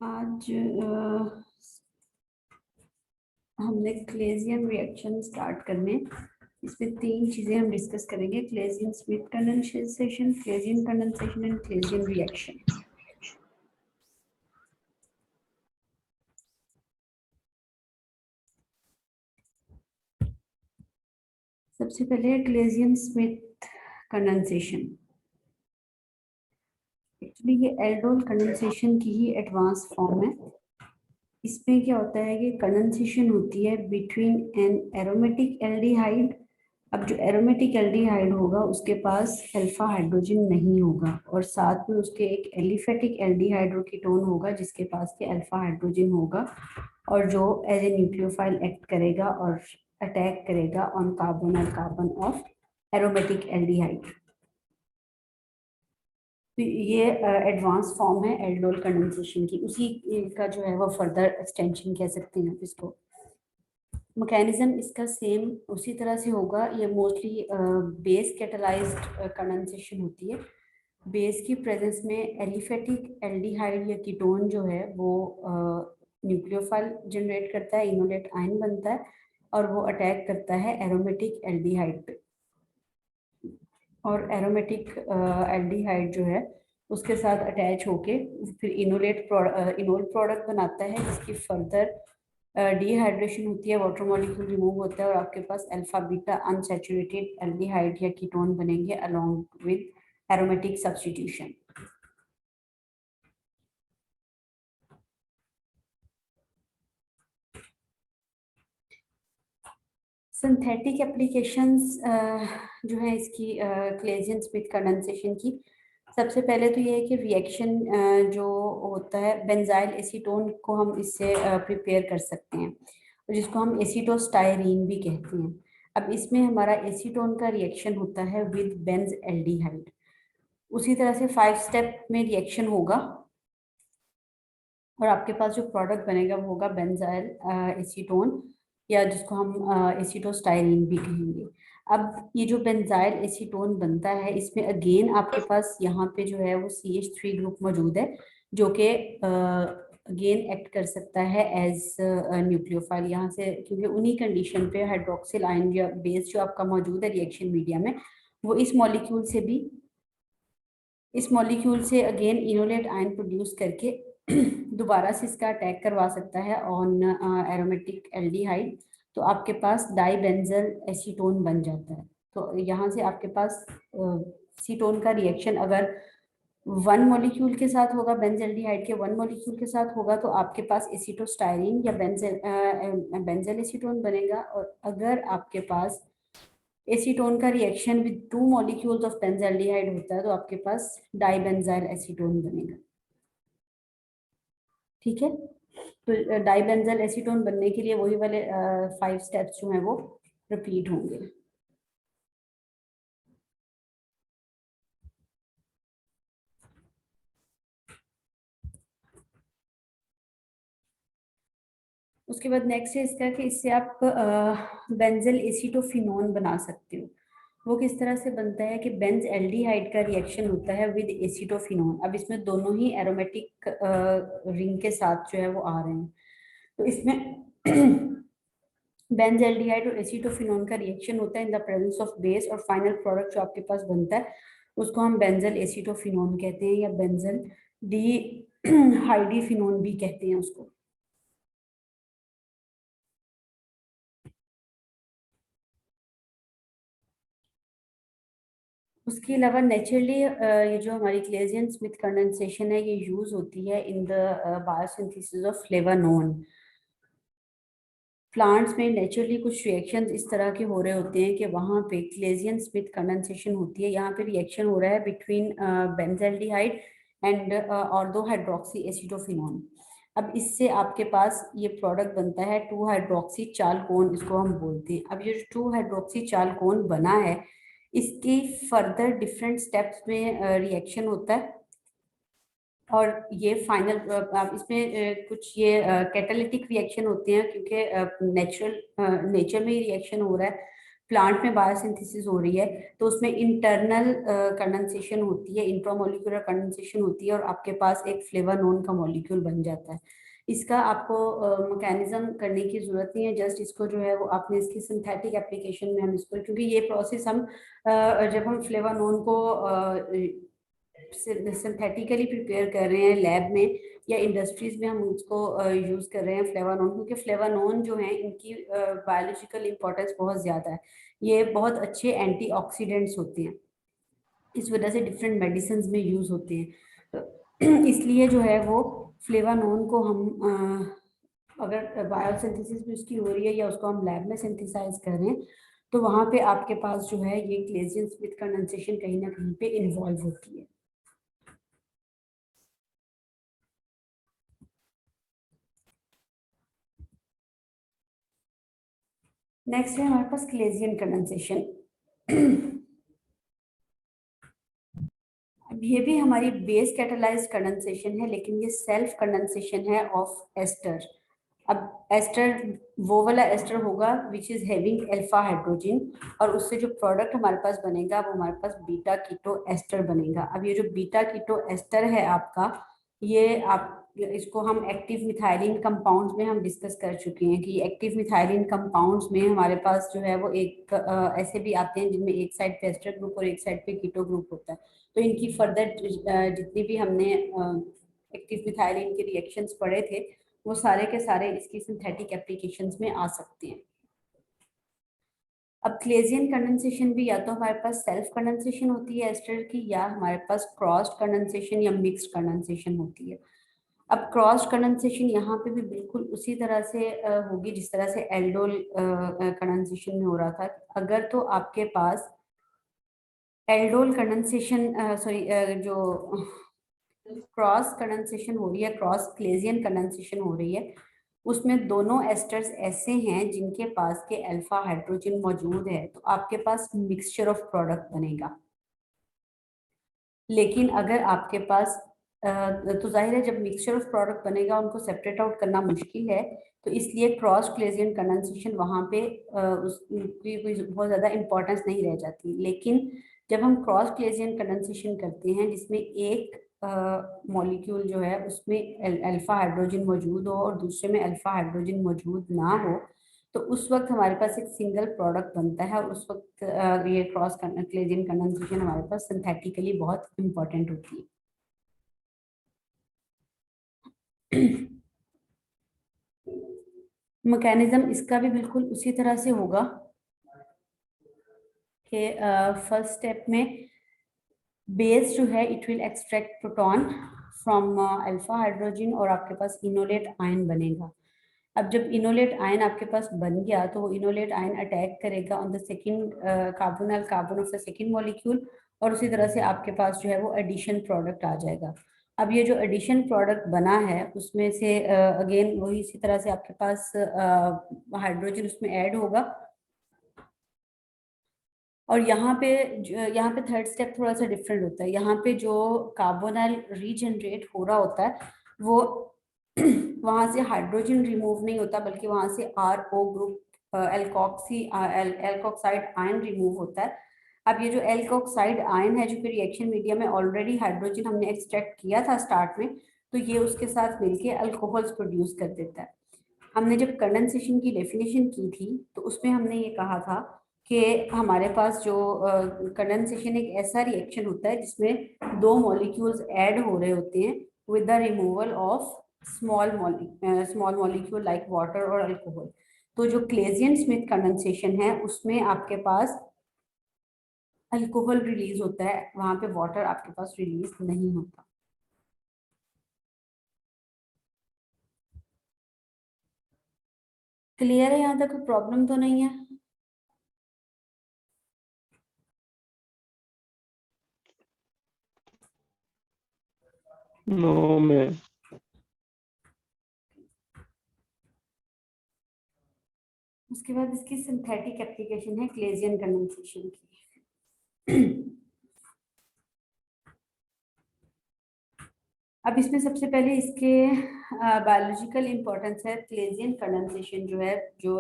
आज हमने क्लेजियम reaction start करने। इसमें तीन चीजें हम डिस्कस करेंगे: Claisen Smith condensation, Claisen condensation and Claisen reaction. सबसे पहले क्लेजियन स्मिथ कंडेंसेशन। एक्चुअली ये एल्डोल कंडेंसेशन की ही एडवांस फॉर्म है। इसमें क्या होता है कि कंडेंसेशन होती है बिटवीन एन एरोमेटिक एल्डिहाइड। अब जो एरोमेटिक एल्डिहाइड होगा उसके पास अल्फा हाइड्रोजन नहीं होगा, और साथ में उसके एक एलिफेटिक एल्डिहाइड्रोकीटोन होगा जिसके पास के अल्फा हाइड्रोजन होगा, और जो एज ए न्यूक्लियोफाइल एक्ट करेगा और अटैक करेगा ऑन कार्बन और कार्बन ऑफ एरोमेटिक एल्डिहाइड। तो ये एडवांस फॉर्म है एल्डोल कंडेंसेशन की, उसी का जो है वो फर्दर एक्सटेंशन कह सकते हैं आप इसको। मैकेनिज्म इसका सेम उसी तरह से होगा। ये मोस्टली बेस कैटलाइज्ड कंडेंसेशन होती है। बेस की प्रेजेंस में एलिफेटिक एल्डिहाइड या कीटोन जो है वो न्यूक्लियोफाइल जनरेट करता है, इनोलेट आयन बनता है और वो अटैक करता है एरोमेटिक एल्डिहाइड पे। और एरोमेटिक एल्डिहाइड जो है उसके साथ अटैच होके फिर इनोल प्रोडक्ट बनाता है, जिसकी फर्दर डिहाइड्रेशन होती है, वाटर मॉलिक्यूल रिमूव होता है और आपके पास अल्फा बीटा अनसैचुरेटेड एल्डिहाइड या कीटोन बनेंगे along with aromatic substitution. Synthetic applications जो है इसकी क्लेजियन स्मिथ कंडेंसेशन की, सबसे पहले तो ये है कि रिएक्शन जो होता है बेंजाइल एसीटोन को हम इससे प्रिपेयर कर सकते हैं, जिसको हम एसीटोस्टायरीन भी कहते हैं। अब इसमें हमारा एसीटोन का रिएक्शन होता है विद बेंज एल्डिहाइड। उसी तरह से 5 स्टेप में रिएक्शन होगा और आपके पास जो प्रोडक्ट बनेगा वो होगा बेंजाइल एसीटोन, या जिसको हम एसीटोस्टायरीन भी कहेंगे। अब ये जो बेंजाइल एसीटोन बनता है इसमें अगेन आपके पास यहाँ पे जो है वो CH3 ग्रुप मौजूद है, जो कि अगेन एक्ट कर सकता है एज न्यूक्लियोफाइल यहाँ से, क्योंकि उन्हीं कंडीशन पे हाइड्रोक्सिल आयन या बेस जो आपका मौजूद है रिएक्शन मीडिया में, वो इस मॉलिक्यूल से अगेन इनोलेट आयन प्रोड्यूस करके दोबारा से इसका अटैक करवा सकता है ऑन एरोमेटिक एल्डिहाइड। तो आपके पास डाइबेंजल एसीटोन बन जाता है। तो यहाँ से आपके पास सीटोन का रिएक्शन अगर वन मॉलिक्यूल के साथ होगा, बेंजल्डिहाइड के वन मॉलिक्यूल के साथ होगा, तो आपके पास एसीटोस्टायरीन या बेंजल एसीटोन बनेगा। और अगर आपके पास एसीटोन का reaction with 2 molecules of benzaldehyde होता है तो आपके पास डाइबेंजाइल एसीटोन बनेगा। ठीक है, तो डाइबेंजाइल एसीटोन बनने के लिए वही वाले 5 स्टेप्स जो हैं वो रिपीट होंगे। उसके बाद नेक्स्ट है इसका कि इससे आप बेंजल एसीटोफिनोन बना सकते हो। वो किस तरह से बनता है कि बेंज एल्डिहाइड का रिएक्शन होता है विद एसीटोफिनोन। अब इसमें दोनों ही एरोमेटिक रिंग के साथ जो है वो आ रहे हैं, तो इसमें बेंज एल्डिहाइड और एसीटोफिनोन का रिएक्शन होता है in the presence of base, और फाइनल प्रोडक्ट जो आपके पास बनता है उसको हम बेंजल एसीटोफिनोन कहते हैं, या बेंजल डी हाइडीफिनोन भी कहते हैं उसको। उसके अलावा नेचुरली ये जो हमारी क्लेजियन स्मिथ कंडेंसेशन है ये यूज होती है in the biosynthesis of flavanone. Plants में नेचुरली कुछ रिएक्शंस इस तरह के हो रहे होते हैं कि वहाँ पे क्लेजियन स्मिथ कंडेंसेशन होती है। यहाँ पे रिएक्शन हो रहा है between benzaldehyde and ortho hydroxy acetophenone. अब इससे आपके पास ये प्रोडक्ट बनता है 2 हाइड्रोक्सी चालकोन, इसको हम बोलते हैं। अब ये जो 2 हाइड्रोक्सी चालकोन बना है इसकी फर्दर डिफरेंट स्टेप्स में रिएक्शन होता है, और ये फाइनल इसमें कुछ ये कैटालिटिक रिएक्शन होते हैं, क्योंकि नेचर में ही रिएक्शन हो रहा है। प्लांट में बायोसिंथेसिस हो रही है तो उसमें इंटरनल कंडेंसेशन होती है, इंट्रामोलिकुलर कंडेंसेशन होती है और आपके पास एक फ्लेवानोन का मॉलिक्यूल बन जाता है। इसका आपको मैकेनिज्म करने की जरूरत नहीं है, जस्ट इसको जो है वो आपने इसकी सिंथेटिक एप्लीकेशन में हम इसको, क्योंकि ये प्रोसेस हम जब हम फ्लेवानोन को सिंथेटिकली प्रिपेयर कर रहे हैं लैब में या इंडस्ट्रीज में, हम उसको यूज कर रहे हैं फ्लेवानोन, क्योंकि फ्लेवानोन जो है इनकी बायोलॉजिकल इंपॉर्टेंस बहुत ज्यादा है। ये बहुत अच्छे एंटीऑक्सीडेंट्स होते हैं, इस वजह से डिफरेंट मेडिसिन में यूज होते हैं। तो इसलिए जो है वो फ्लेवानोन को हम अगर बायोसिंथेसिस भी उसकी हो रही है या उसको हम लैब में सिंथेसाइज कर रहे हैं तो वहां पे आपके पास जो है ये क्लेजियन स्मिथ कंडेंसेशन कहीं ना कहीं पे इन्वॉल्व होती है। नेक्स्ट है हमारे पास क्लेजियन कंडेंसेशन। अब ये भी हमारी बेस कैटालाइज्ड कंडेंसेशन है, लेकिन ये सेल्फ कंडेंसेशन है ऑफ एस्टर। अब एस्टर वो वाला एस्टर होगा which is having alpha hydrogen, और उससे जो प्रोडक्ट हमारे पास बनेगा वो हमारे पास बीटा कीटो एस्टर बनेगा। अब ये जो बीटा कीटो एस्टर है आपका, ये आप इसको हम एक्टिव मिथाइलिन कंपाउंड्स में हम डिस्कस कर चुके हैं कि एक्टिव मिथाइलिन कंपाउंड्स में हमारे पास जो है वो एक ऐसे भी आते हैं जिनमें एक साइड पे एस्टर ग्रुप और एक साइड पे कीटो ग्रुप होता है। तो इनकी फर्दर जितनी भी हमने एक्टिव मिथाइलिन के रिएक्शंस पढ़े थे वो सारे के सारे इसकी सिंथेटिक एप्लीकेशंस में आ सकते हैं। अब क्लेजियन कंडेंसेशन भी या तो हमारे पास सेल्फ कंडेंसेशन होती है एस्टर की, या हमारे पास क्रॉस्ड कंडेंसेशन या मिक्स्ड कंडेंसेशन होती है। अब क्रॉस कंडेंसेशन यहाँ पे भी बिल्कुल उसी तरह से होगी जिस तरह से एल्डोल कंडेंसेशन में हो रहा था। अगर तो आपके पास एल्डोल कंडेंसेशन सॉरी जो क्रॉस कंडेंसेशन हो रही है, क्रॉस क्लेजियन कंडेंसेशन हो रही है, उसमें दोनों एस्टर्स ऐसे हैं जिनके पास के अल्फा हाइड्रोजन मौजूद है, तो आपके पास मिक्सचर ऑफ प्रोडक्ट बनेगा। लेकिन अगर आपके पास तो जाहिर है जब मिक्सचर ऑफ प्रोडक्ट बनेगा उनको सेपरेट आउट करना मुश्किल है, तो इसलिए क्रॉस क्लेजियन कंडेंसेशन वहां पे उसकी कोई बहुत ज्यादा इंपॉर्टेंस नहीं रह जाती। लेकिन जब हम क्रॉस क्लेजियन कंडेंसेशन करते हैं जिसमें एक मॉलिक्यूल जो है उसमें अल्फा हाइड्रोजन मौजूद हो और दूसरे में अल्फा हाइड्रोजन मौजूद ना हो, तो उस वक्त हमारे पास एक सिंगल प्रोडक्ट बनता है, और उस वक्त ये क्रॉस क्लेजियन कंडेंसेशन हमारे पास सिंथेटिकली बहुत इंपॉर्टेंट होती है। मैकेनिज्म इसका भी बिल्कुल उसी तरह से होगा कि फर्स्ट स्टेप में बेस जो है it will extract proton from alpha hydrogen और आपके पास इनोलेट आयन बनेगा। अब जब इनोलेट आयन आपके पास बन गया तो वो इनोलेट आयन अटैक करेगा on the second कार्बोनल carbon of the second molecule, और उसी तरह से आपके पास जो है वो एडिशन प्रोडक्ट आ जाएगा। अब ये जो एडिशन प्रोडक्ट बना है उसमें से अगेन वही इसी तरह से आपके पास हाइड्रोजन उसमें ऐड होगा, और यहाँ पे थर्ड स्टेप थोड़ा सा डिफरेंट होता है। यहाँ पे जो कार्बोनाइल रीजनरेट हो रहा होता है वो वहां से हाइड्रोजन रिमूव नहीं होता, बल्कि वहां से R O group alkoxide ion remove होता है। अब ये जो एल्कोक्साइड आयन है जो कि रिएक्शन मीडिया में ऑलरेडी हाइड्रोजन हमने एक्सट्रैक्ट किया था स्टार्ट में, तो ये उसके साथ मिलके अल्कोहल्स प्रोड्यूस कर देता है। हमने जब कंडेंसेशन की डेफिनेशन की थी तो उसमें हमने ये कहा था कि हमारे पास जो कंडेंसेशन एक ऐसा रिएक्शन होता है जिसमें दो मॉलिक्यूल्स ऐड हो रहे होते हैं with the removal of small molecule like water और अल्कोहल। तो जो क्लेजियन स्मिथ कंडेंसेशन है उसमें आपके पास अल्कोहल रिलीज होता है, वहां पे वाटर आपके पास रिलीज नहीं होता। क्लियर है? यहाँ तक कोई प्रॉब्लम तो नहीं है? नो में उसके बाद इसकी सिंथेटिक एप्लीकेशन है क्लेजियन कंडेंसेशन की। अब इसमें सबसे पहले इसके बायोलॉजिकल इंपॉर्टेंस है। क्लेजियन कंडेंसेशन जो है जो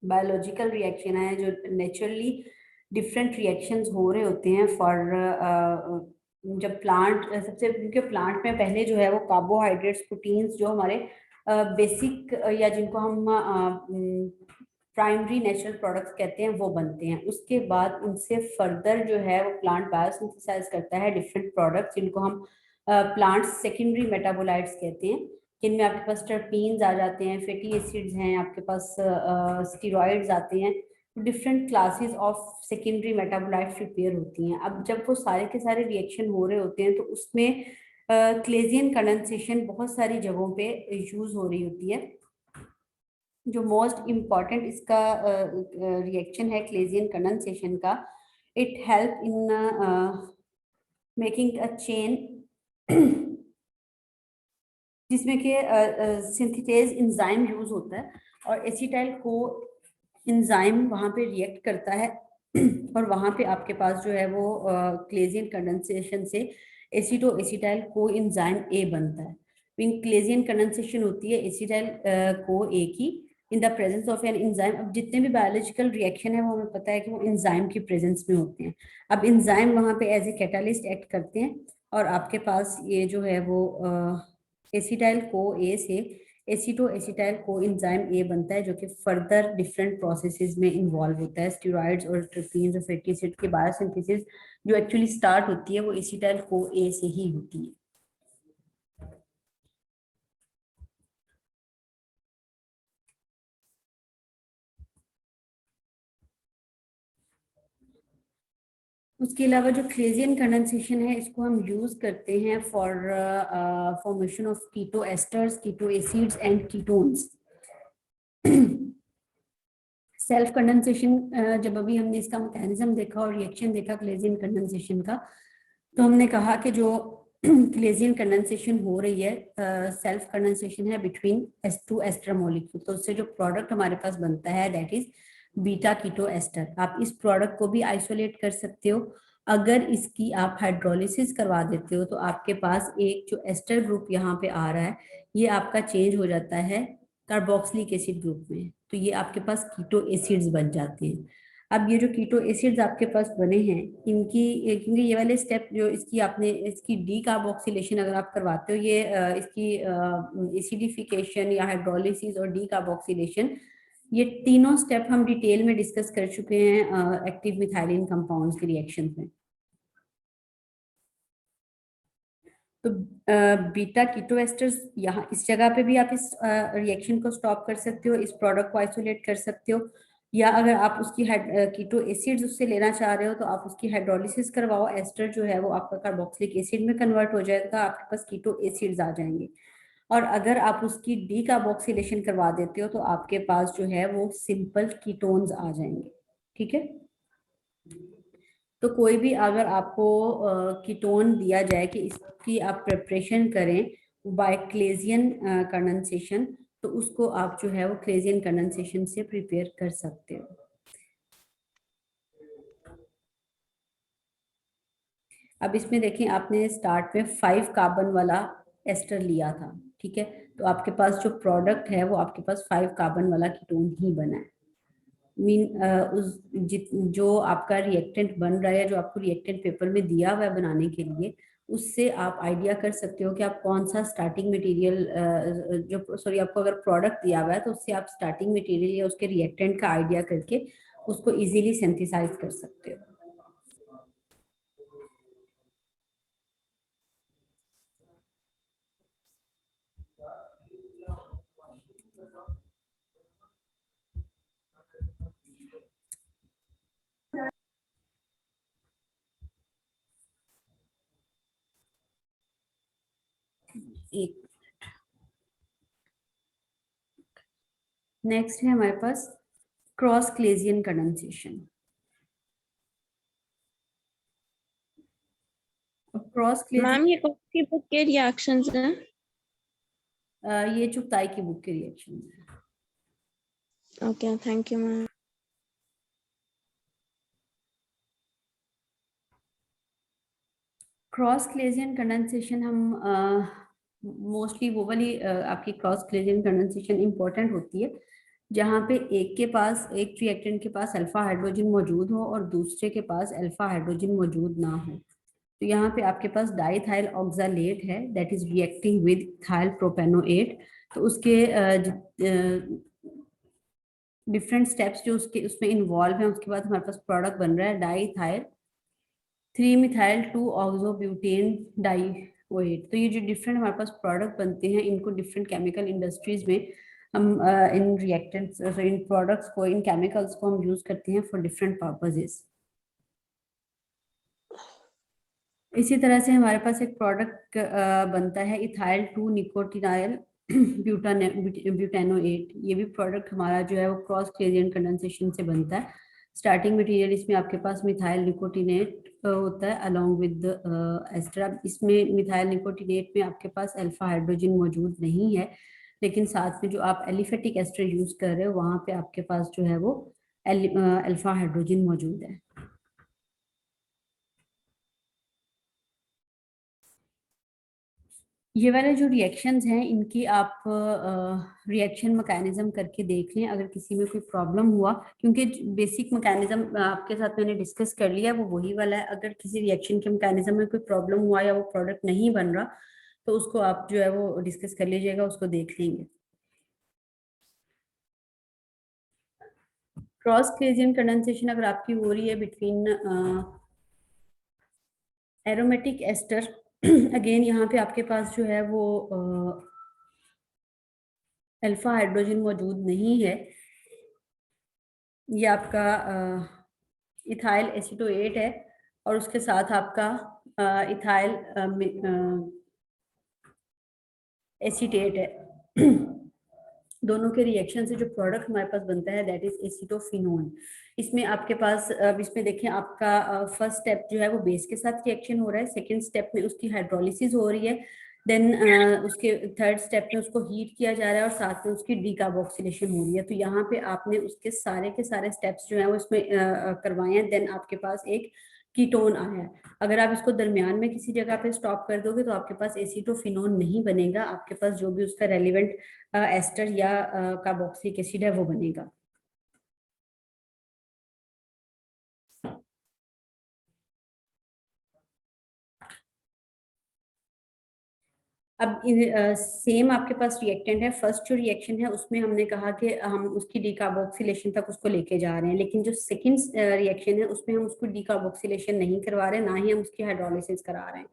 बायोलॉजिकल रिएक्शन है, जो नेचुरली डिफरेंट रिएक्शंस हो रहे होते हैं फॉर जब प्लांट सबसे, क्योंकि प्लांट में पहले जो है वो कार्बोहाइड्रेट्स, प्रोटीन्स जो हमारे बेसिक या जिनको हम प्राइमरी नेचुरल प्रोडक्ट्स कहते हैं वो बनते हैं। उसके बाद उनसे फर्दर जो है वो प्लांट बायोसिंथेसाइज करता है डिफरेंट प्रोडक्ट्स, जिनको हम प्लांट सेकेंडरी मेटाबोलाइट्स कहते हैं, जिनमें आपके पास टर्पीन्स आ जाते हैं, फैटी एसिड्स हैं, आपके पास स्टीरॉइड्स आते हैं। Different classes of secondary metabolites prepare होती हैं। अब जब वो सारे के सारे रिएक्शन हो रहे होते हैं तो उसमें क्लेजियन कंडेंसेशन बहुत सारी जगहों पे यूज हो रही होती है। जो मोस्ट इम्पॉर्टेंट इसका रिएक्शन है क्लेजियन कंडेंसेशन का, it help in making a chain जिसमें कि सिंथेटेज एंजाइम यूज होता है, और एसिटाइल को एंजाइम वहाँ पे रिएक्ट करता है और वहाँ पे आपके पास जो है वो क्लेजियन कंडेंसेशन से एसिटो एसिटाइल को एंजाइम ए बनता है। क्लेजियन कंडेंसेशन होती है एसिटाइल को ए की in the presence of an enzyme. अब जितने भी बायोलॉजिकल रिएक्शन है वो हमें पता है कि वो एंजाइम की प्रेजेंस में होते हैं। अब एंजाइम वहाँ पे एज ए कैटालिस्ट एक्ट करते हैं और आपके पास ये जो है वो एसिटाइल को ए से एसिटो एसिटाइल को एंजाइम ए बनता है, जो कि फर्दर डिफरेंट प्रोसेसेस में इन्वॉल्व होता है। स्टेरॉइड्स और ट्रिप्टीन्स और फैटी एसिड की बायोसिंथेसिस जो एक्चुअली स्टार्ट होती है वो एसिटाइल को ए से ही होती है। उसके अलावा जो क्लेजियन कंडेंसेशन है इसको हम यूज करते हैं for formation of keto esters, keto acids and ketones. Self condensation, जब अभी हमने इसका मैकेनिज्म देखा और रिएक्शन देखा क्लेजियन कंडेंसेशन का, तो हमने कहा कि जो क्लेजियन कंडेंसेशन हो रही है सेल्फ कंडेंसेशन है बिटवीन टू एस्टर मॉलिक्यूल, तो उससे जो प्रोडक्ट हमारे पास बनता है that is beta keto ester. आप इस प्रोडक्ट को भी आइसोलेट कर सकते हो। अगर इसकी आप हाइड्रोलिसिस करवा देते हो तो आपके पास एक जो एस्टर ग्रुप यहाँ पे आ रहा है ये आपका चेंज हो जाता है कार्बोक्सिलिक एसिड ग्रुप में, तो ये आपके पास कीटो एसिड्स बन जाते हैं। अब ये जो कीटो एसिड्स आपके पास बने हैं इनकी, क्योंकि ये वाले स्टेप जो इसकी आपने इसकी डी कार्बोक्सिलेशन अगर आप करवाते हो, ये इसकी एसिडिफिकेशन या हाइड्रोलिसिस और डी कार्बोक्सिलेशन, ये तीनों स्टेप हम डिटेल में डिस्कस कर चुके हैं एक्टिव मिथाइलिन कंपाउंड्स के रिएक्शन में। तो बीटा कीटो एस्टर्स यहाँ इस जगह पे भी आप इस रिएक्शन को स्टॉप कर सकते हो, इस प्रोडक्ट को आइसोलेट कर सकते हो, या अगर आप उसकी कीटो एसिड्स उससे लेना चाह रहे हो तो आप उसकी हाइड्रोलिसिस करवाओ, एस्टर जो है वो आपका कार्बोक्सिलिक एसिड में कन्वर्ट हो जाएगा, आपके पास कीटो एसिड्स आ जाएंगे। और अगर आप उसकी डी कार्बोक्सिलेशन करवा देते हो तो आपके पास जो है वो सिंपल कीटोन्स आ जाएंगे। ठीक है, तो कोई भी अगर आपको कीटोन दिया जाए कि इसकी आप प्रिपरेशन करें बाय क्लेजियन कंडेंसेशन, तो उसको आप जो है वो क्लेजियन कंडेंसेशन से प्रिपेयर कर सकते हो। अब इसमें देखें आपने स्टार्ट में 5 कार्बन वाला एस्टर लिया था, ठीक है, तो आपके पास जो प्रोडक्ट है वो आपके पास 5 कार्बन वाला कीटोन ही बना है। मीन जो आपका रिएक्टेंट बन रहा है, जो आपको रिएक्टेंट पेपर में दिया हुआ है बनाने के लिए, उससे आप आइडिया कर सकते हो कि आप कौन सा स्टार्टिंग मटेरियल जो सॉरी आपको अगर प्रोडक्ट दिया हुआ है तो उससे आप स्टार्टिंग मटेरियल या उसके रिएक्टेंट का आइडिया करके उसको इजीली सिंथेसाइज कर सकते हो। एक नेक्स्ट है हमारे पास cross Claisen condensation. Cross ma'am ये कौन सी बुक के रिएक्शंस हैं? ये चुगताई की बुक के रिएक्शन है। Okay, thank you ma'am. Cross Claisen condensation हम मोस्टली वो वाली आपकी क्रॉस क्लेजियन कंडेंसेशन इंपॉर्टेंट होती है जहाँ पे एक रिएक्टेंट के पास अल्फा हाइड्रोजन मौजूद हो और दूसरे के पास अल्फा हाइड्रोजन मौजूद ना हो। तो यहाँ पे आपके पास डाइथाइल ऑक्सालेट है that is reacting with ethyl propanoate. तो उसके डिफरेंट स्टेप्स जो उसके उसमें इन्वॉल्व है, उसके बाद हमारे पास प्रोडक्ट बन रहा है डाइथाइल 3-मिथाइल 2-ऑक्सोब्यूटेन डाइओएट। तो ये जो डिफरेंट हमारे पास प्रोडक्ट बनते हैं, इनको डिफरेंट केमिकल इंडस्ट्रीज में हम इन रिएक्टेंट्स, इन प्रोडक्ट्स को, इन केमिकल्स को हम यूज करते हैं फॉर डिफरेंट पर्पसेस। इसी तरह से हमारे पास एक प्रोडक्ट बनता है इथाइल 2-निकोटिनाइल ब्यूटेनोएट। ये भी प्रोडक्ट हमारा जो है वो क्रॉस ग्रेडिएंट कंडेंसेशन से बनता है। स्टार्टिंग मटेरियल इसमें आपके पास मिथाइल निकोटिनेट होता है अलोंग विद एस्टर। अब इसमें मिथाइल निकोटिनेट में आपके पास अल्फा हाइड्रोजन मौजूद नहीं है, लेकिन साथ में जो आप एलिफेटिक एस्टर यूज कर रहे हो वहां पे आपके पास जो है वो अल्फा हाइड्रोजन मौजूद है। ये वाले जो रिएक्शंस हैं इनकी आप रिएक्शन मैकेनिज्म करके देख लें अगर किसी में कोई प्रॉब्लम हुआ, क्योंकि बेसिक मैकेनिज्म आपके साथ मैंने डिस्कस कर लिया वो वही वाला है। अगर किसी रिएक्शन के मैकेनिज्म में कोई प्रॉब्लम हुआ या वो प्रोडक्ट नहीं बन रहा तो उसको आप जो है वो डिस्कस कर लीजिएगा, उसको देख लेंगे। क्रॉस ग्रेडिएंट कंडेंसेशन अगर आपकी हो रही है बिटवीन एरोमेटिक एस्टर, अगेन यहाँ पे आपके पास जो है वो अल्फा हाइड्रोजन मौजूद नहीं है। ये आपका इथाइल एसीटोएट है और उसके साथ आपका इथाइल एसीटेट है। दोनों के रिएक्शन से जो प्रोडक्ट हमारे पास बनता है दैट इज एसीटोफिनोन। इसमें आपके पास अब इसमें देखें आपका फर्स्ट स्टेप जो है वो बेस के साथ रिएक्शन हो रहा है, सेकंड स्टेप में उसकी हाइड्रोलिसिस हो रही है, देन उसके थर्ड स्टेप में उसको हीट किया जा रहा है और साथ में उसकी डीकार्बोक्सिलेशन हो रही है। तो यहाँ पे आपने उसके सारे स्टेप्स जो है वो इसमें करवाए हैं, देन आपके पास एक कीटोन आया है। अगर आप इसको दरमियान में किसी जगह पे स्टॉप कर दोगे तो आपके पास एसीटोफिनोन नहीं बनेगा, आपके पास जो भी उसका रेलिवेंट एस्टर या कार्बोक्सिलिक एसिड है वो बनेगा। अब सेम आपके पास रिएक्टेंट है। फर्स्ट जो रिएक्शन है उसमें हमने कहा कि हम उसकी डीकार्बोक्सिलेशन तक उसको लेके जा रहे हैं, लेकिन जो सेकंड रिएक्शन है उसमें हम उसको डीकार्बोक्सिलेशन नहीं करवा रहे, ना ही हम उसकी हाइड्रोलिसिस करा रहे हैं।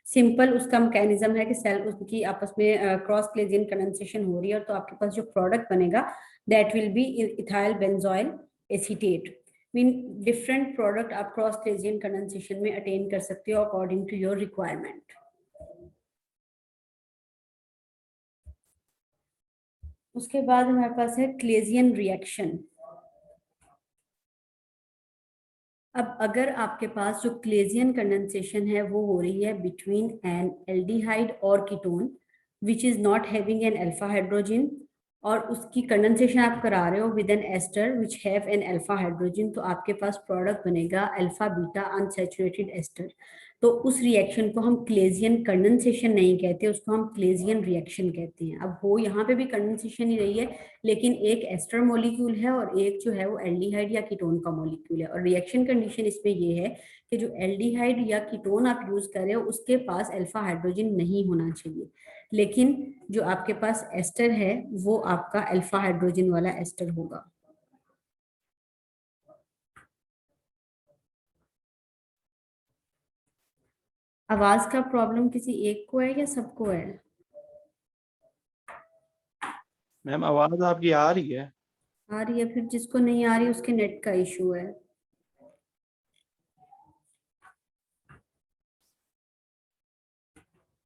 सिंपल उसका मैकेनिज्म है कि सेल उसकी आपस में क्रॉस ग्रेडिएंट कंडेंसेशन हो रही है, तो आपके पास जो प्रोडक्ट बनेगा that will B ethyl benzoyl acetate. Mean different product आप क्रॉस ग्रेडिएंट कंडेंसेशन में अटेन कर सकते हो अकॉर्डिंग टू योर रिक्वायरमेंट। उसके बाद हमारे पास है क्लेजियन रिएक्शन। अब अगर आपके पास जो क्लेजियन कंडेंसेशन है वो हो रही है बिटवीन एन एल्डिहाइड और ketone which is not having an alpha hydrogen, और उसकी कंडेंसेशन आप करा रहे हो with an ester which have an alpha hydrogen, तो आपके पास प्रोडक्ट बनेगा अल्फा बीटा अनसैचुरेटेड एस्टर। तो उस रिएक्शन को हम क्लेजियन कंडेंसेशन नहीं कहते, उसको हम क्लेजियन रिएक्शन कहते हैं। अब हो यहाँ पे भी कंडेंसेशन ही रही है, लेकिन एक एस्टर मॉलिक्यूल है और एक जो है वो एल्डिहाइड या कीटोन का मॉलिक्यूल है। और रिएक्शन कंडीशन इसमें ये है कि जो एल्डिहाइड या कीटोन आप यूज कर रहे हो उसके पास अल्फा हाइड्रोजन नहीं होना चाहिए, लेकिन जो आपके पास एस्टर है वो आपका अल्फा हाइड्रोजन वाला एस्टर होगा। आवाज का प्रॉब्लम किसी एक को है या सबको है? मैम आवाज आपकी आ रही है। आ रही है, फिर जिसको नहीं आ रही उसके नेट का इशू है।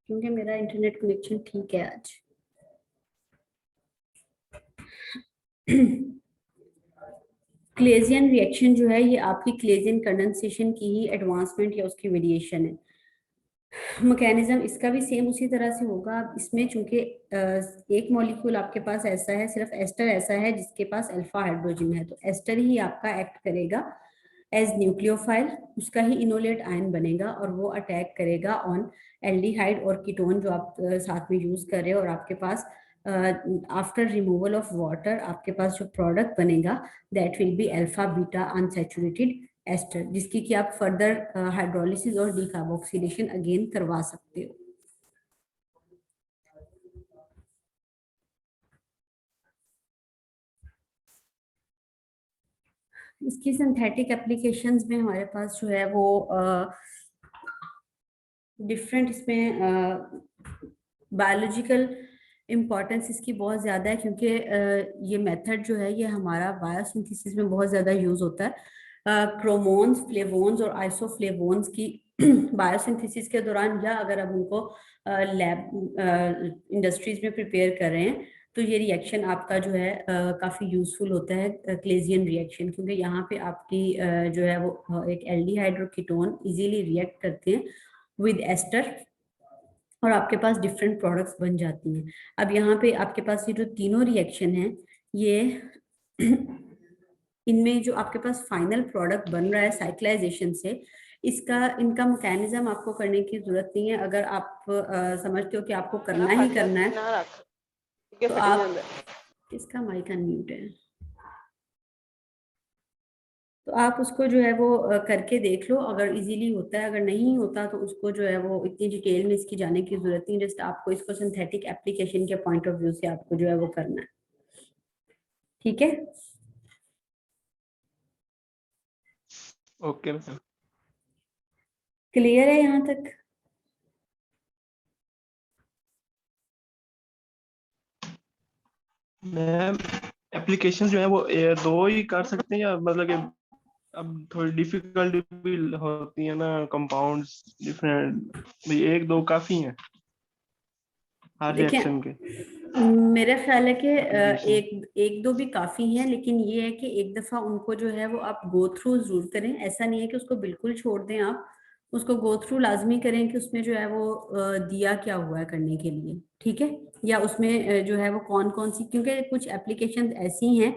क्योंकि मेरा इंटरनेट कनेक्शन ठीक है आज। क्लेजियन रिएक्शन जो है ये आपकी क्लेजियन कंडेंसेशन की ही एडवांसमेंट या उसकी वेरिएशन है। मैकेनिज्म इसका भी सेम उसी तरह से होगा। इसमें चूंकि एक मॉलिक्यूल आपके पास ऐसा है, सिर्फ एस्टर ऐसा है जिसके पास अल्फा हाइड्रोजन है, तो एस्टर ही आपका एक्ट करेगा एज न्यूक्लियोफाइल, उसका ही इनोलेट आयन बनेगा और वो अटैक करेगा ऑन एल्डिहाइड और कीटोन जो आप साथ में यूज कर रहे हो, और आपके पास आफ्टर रिमूवल ऑफ वाटर आपके पास जो प्रोडक्ट बनेगा that will be alpha beta unsaturated ester, जिसकी कि आप फर्दर हाइड्रोलिसिस और डिकार्बोक्सिलेशन अगेन करवा सकते हो। इसकी सिंथेटिक एप्लीकेशंस में हमारे पास जो है वो डिफरेंट इसमें बायोलॉजिकल इम्पॉर्टेंस इसकी बहुत ज़्यादा है, क्योंकि ये मेथड जो है ये हमारा बायोसिंथेसिस में बहुत ज़्यादा यूज़ होता है। क्रोमोन्स, फ्लेवोन्स और आइसोफ्लेवोन्स की बायोसिंथेसिस के दौरान, या अगर आप उनको लैब इंडस्ट्रीज में प्रिपेयर कर रहे हैं तो ये रिएक्शन आपका जो है काफ़ी यूजफुल होता है, क्लेजियन रिएक्शन, क्योंकि यहाँ पे आपकी जो है वो एक एल्डिहाइड और कीटोन इजीली रिएक्ट करते हैं विद एस्टर और आपके पास डिफरेंट प्रोडक्ट्स बन जाती हैं। अब यहाँ पे आपके पास ये जो तीनों रिएक्शन हैं ये इनमें जो आपके पास फाइनल प्रोडक्ट बन रहा है साइक्लाइजेशन से, इनका मैकेनिज्म आपको करने की जरूरत नहीं है। अगर आप समझते हो कि आपको करना ही करना है तो आप, इसका माइक अनम्यूट है, तो आप उसको जो है वो करके देख लो, अगर इजीली होता है। अगर नहीं होता तो उसको जो है वो इतनी डिटेल में इसकी जाने की जरूरत नहीं, जस्ट आपको इसको सिंथेटिक एप्लीकेशन के पॉइंट ऑफ व्यू से आपको जो है वो करना है। ठीक है, ओके मैम। क्लियर है यहाँ तक? मैम एप्लीकेशन जो है वो दो ही कर सकते हैं, या मतलब कि अब थोड़ी डिफिकल्ट भी होती है ना, कंपाउंड्स डिफरेंट, भाई एक दो काफी हैं हर देखिए, रिएक्शन के? मेरा ख्याल है कि एप्लीकेशन एक दो भी काफी हैं, लेकिन ये है कि एक दफा उनको जो है वो आप गो थ्रू जरूर करें। ऐसा नहीं है कि उसको बिल्कुल छोड़ दें, आप उसको गो थ्रू लाजमी करें कि उसमें जो है वो दिया क्या हुआ है करने के लिए, ठीक है, या उसमें जो है वो कौन कौन सी, क्योंकि कुछ एप्लीकेशन ऐसी हैं